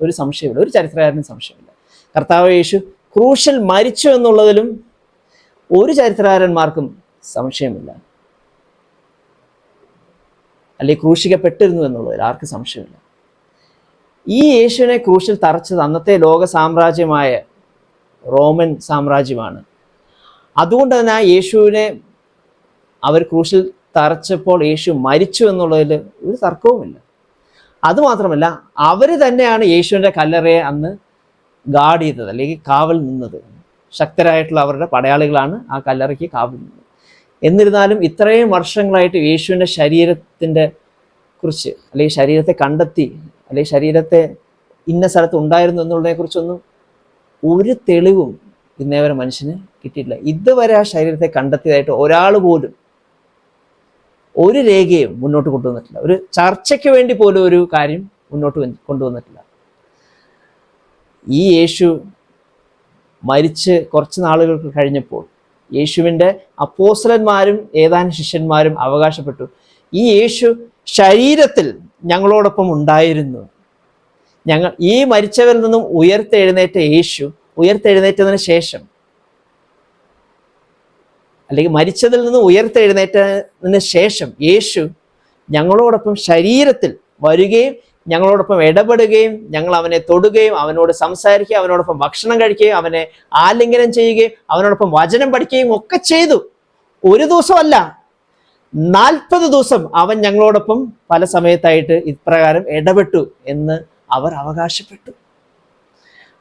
ഒരു സംശയമില്ല, ഒരു ചരിത്രകാരനും സംശയമില്ല. കർത്താവായ യേശു ക്രൂശിൽ മരിച്ചു എന്നുള്ളതിലും ഒരു ചരിത്രകാരന്മാർക്കും സംശയമില്ല, അല്ലെങ്കിൽ ക്രൂശിക്കപ്പെട്ടിരുന്നു എന്നുള്ളതിൽ ആർക്കും സംശയമില്ല. ഈ യേശുവിനെ ക്രൂശിൽ തറച്ചത് അന്നത്തെ ലോക സാമ്രാജ്യമായ റോമൻ സാമ്രാജ്യമാണ്. അതുകൊണ്ട് തന്നെ ആ യേശുവിനെ അവർ ക്രൂശിൽ തറച്ചപ്പോൾ യേശു മരിച്ചു എന്നുള്ളതിൽ ഒരു തർക്കവുമില്ല. അതുമാത്രമല്ല, അവർ തന്നെയാണ് യേശുവിൻ്റെ കല്ലറയെ അന്ന് ഗാർഡ് ചെയ്തത്, അല്ലെങ്കിൽ കാവൽ നിന്നത്. ശക്തരായിട്ടുള്ള അവരുടെ പടയാളികളാണ് ആ കല്ലറയ്ക്ക് കാവൽ നിന്നത്. എന്നിരുന്നാലും ഇത്രയും വർഷങ്ങളായിട്ട് യേശുവിൻ്റെ ശരീരത്തിൻ്റെ കുറിച്ച്, അല്ലെങ്കിൽ ശരീരത്തെ കണ്ടെത്തി, അല്ലെങ്കിൽ ശരീരത്തെ ഇന്ന സ്ഥലത്ത് ഉണ്ടായിരുന്നു എന്നുള്ളതിനെ കുറിച്ചൊന്നും ഒരു തെളിവും ഇന്നേ വരെ മനുഷ്യന് കിട്ടിയിട്ടില്ല. ഇതുവരെ ആ ശരീരത്തെ കണ്ടെത്തിയതായിട്ട് ഒരാൾ പോലും ഒരു രേഖയും മുന്നോട്ട് കൊണ്ടുവന്നിട്ടില്ല. ഒരു ചർച്ചയ്ക്ക് വേണ്ടി പോലും ഒരു കാര്യം മുന്നോട്ട് കൊണ്ടുവന്നിട്ടില്ല. ഈ യേശു മരിച്ച് കുറച്ച് നാളുകൾക്ക് കഴിഞ്ഞപ്പോൾ യേശുവിൻ്റെ അപ്പോസ്തലന്മാരും ഏതാനും ശിഷ്യന്മാരും അവകാശപ്പെട്ടു, ഈ യേശു ശരീരത്തിൽ ഞങ്ങളോടൊപ്പം ഉണ്ടായിരുന്നു. ഈ മരിച്ചവരിൽ നിന്നും ഉയർത്തെഴുന്നേറ്റ യേശു, ഉയർത്തെഴുന്നേറ്റതിന് ശേഷം, അല്ലെങ്കിൽ മരിച്ചതിൽ നിന്ന് ഉയർത്തെഴുന്നേറ്റതിന് ശേഷം യേശു ഞങ്ങളോടൊപ്പം ശരീരത്തിൽ വരികയും ഞങ്ങളോടൊപ്പം ഇടപെടുകയും ഞങ്ങൾ അവനെ തൊടുകയും അവനോട് സംസാരിക്കുകയും അവനോടൊപ്പം ഭക്ഷണം കഴിക്കുകയും അവനെ ആലിംഗനം ചെയ്യുകയും അവനോടൊപ്പം വചനം പഠിക്കുകയും ഒക്കെ ചെയ്തു. ഒരു ദിവസമല്ല, 40 ദിവസം അവൻ ഞങ്ങളോടൊപ്പം പല സമയത്തായിട്ട് ഇപ്രകാരം ഇടപെട്ടു എന്ന് അവർ അവകാശപ്പെട്ടു.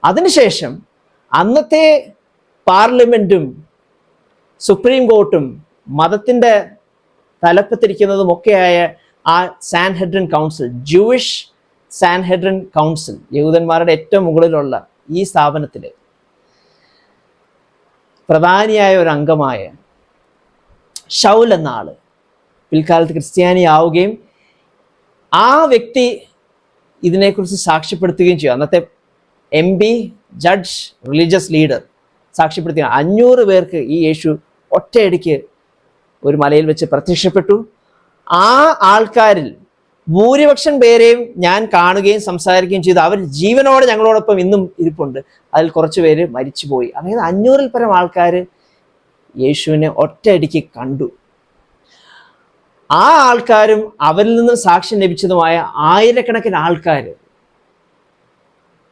അതിനുശേഷം അന്നത്തെ പാർലമെന്റും സുപ്രീം കോർട്ടും മതത്തിൻ്റെ തലപ്പത്തിരിക്കുന്നതുമൊക്കെയായ ആ സാൻഹെഡ്രിൻ കൗൺസിൽ, ജൂയിഷ് സാൻഹെഡ്രിൻ കൗൺസിൽ, യഹൂദന്മാരുടെ ഏറ്റവും മുകളിലുള്ള ഈ സ്ഥാപനത്തിൽ പ്രധാനിയായ ഒരു അംഗമായ ശൗൽ എന്ന ആള് പിൽക്കാലത്ത് ക്രിസ്ത്യാനിയാവുകയും ആ വ്യക്തി ഇതിനെക്കുറിച്ച് സാക്ഷ്യപ്പെടുത്തുകയും ചെയ്യും. അന്നത്തെ MP, ജഡ്ജ്, റിലീജിയസ് ലീഡർ സാക്ഷ്യപ്പെടുത്തുക. 500 പേർക്ക് ഈ യേശു ഒറ്റയടിക്ക് ഒരു മലയിൽ വെച്ച് പ്രത്യക്ഷപ്പെട്ടു. ആ ആൾക്കാരിൽ ഭൂരിപക്ഷം പേരെയും ഞാൻ കാണുകയും സംസാരിക്കുകയും ചെയ്തു. അവർ ജീവനോടെ ഞങ്ങളോടൊപ്പം ഇന്നും ഇരിപ്പുണ്ട്. അതിൽ കുറച്ച് പേര് മരിച്ചുപോയി. അതായത് 500-ൽ പരം ആൾക്കാർ യേശുവിനെ ഒറ്റയടിക്ക് കണ്ടു. ആ ആൾക്കാരും അവരിൽ നിന്ന് സാക്ഷ്യം ലഭിച്ചതുമായ ആയിരക്കണക്കിന് ആൾക്കാർ,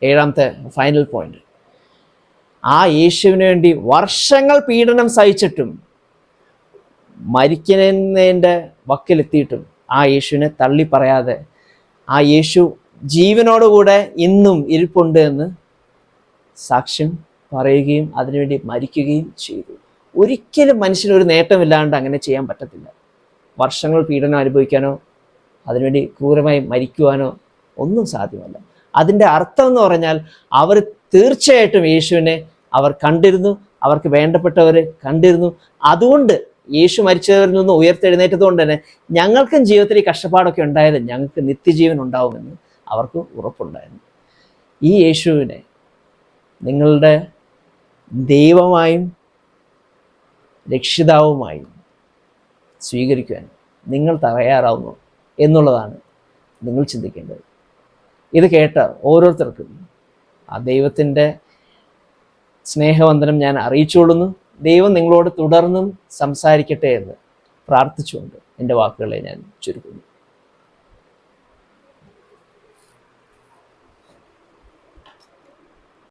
ഏഴാമത്തെ ഫൈനൽ പോയിന്റ്, ആ യേശുവിന് വേണ്ടി വർഷങ്ങൾ പീഡനം സഹിച്ചിട്ടും മരിക്കുന്നതിൻ്റെ വക്കിലെത്തിയിട്ടും ആ യേശുവിനെ തള്ളി പറയാതെ ആ യേശു ജീവനോടുകൂടെ ഇന്നും ഇരിപ്പുണ്ട് എന്ന് സാക്ഷ്യം പറയുകയും അതിനുവേണ്ടി മരിക്കുകയും ചെയ്തു. ഒരിക്കലും മനുഷ്യനൊരു നേട്ടമില്ലാണ്ട് അങ്ങനെ ചെയ്യാൻ പറ്റത്തില്ല. വർഷങ്ങൾ പീഡനം അനുഭവിക്കാനോ അതിനുവേണ്ടി ക്രൂരമായി മരിക്കുവാനോ ഒന്നും സാധ്യമല്ല. അതിൻ്റെ അർത്ഥം എന്ന് പറഞ്ഞാൽ അവർ തീർച്ചയായിട്ടും യേശുവിനെ അവർ കണ്ടിരുന്നു, അവർക്ക് വേണ്ടപ്പെട്ടവർ കണ്ടിരുന്നു. അതുകൊണ്ട് യേശു മരിച്ചവരിൽ നിന്ന് ഉയർത്തെഴുന്നേറ്റത് കൊണ്ട് തന്നെ ഞങ്ങൾക്കും ജീവിതത്തിൽ ഈ കഷ്ടപ്പാടൊക്കെ ഉണ്ടായാലും ഞങ്ങൾക്ക് നിത്യജീവൻ ഉണ്ടാവുമെന്ന് അവർക്ക് ഉറപ്പുണ്ടായിരുന്നു. ഈ യേശുവിനെ നിങ്ങളുടെ ദൈവമായും രക്ഷിതാവുമായും സ്വീകരിക്കുവാൻ നിങ്ങൾ തയ്യാറാവുന്നു എന്നുള്ളതാണ് നിങ്ങൾ ചിന്തിക്കേണ്ടത്. ഇത് കേട്ട ഓരോരുത്തർക്കും ആ ദൈവത്തിൻ്റെ സ്നേഹവന്ദനം ഞാൻ അറിയിച്ചുകൊള്ളുന്നു. ദൈവം നിങ്ങളോട് തുടർന്നും സംസാരിക്കട്ടെ എന്ന് പ്രാർത്ഥിച്ചുകൊണ്ട് എൻ്റെ വാക്കുകളെ ഞാൻ ചുരുക്കുന്നു.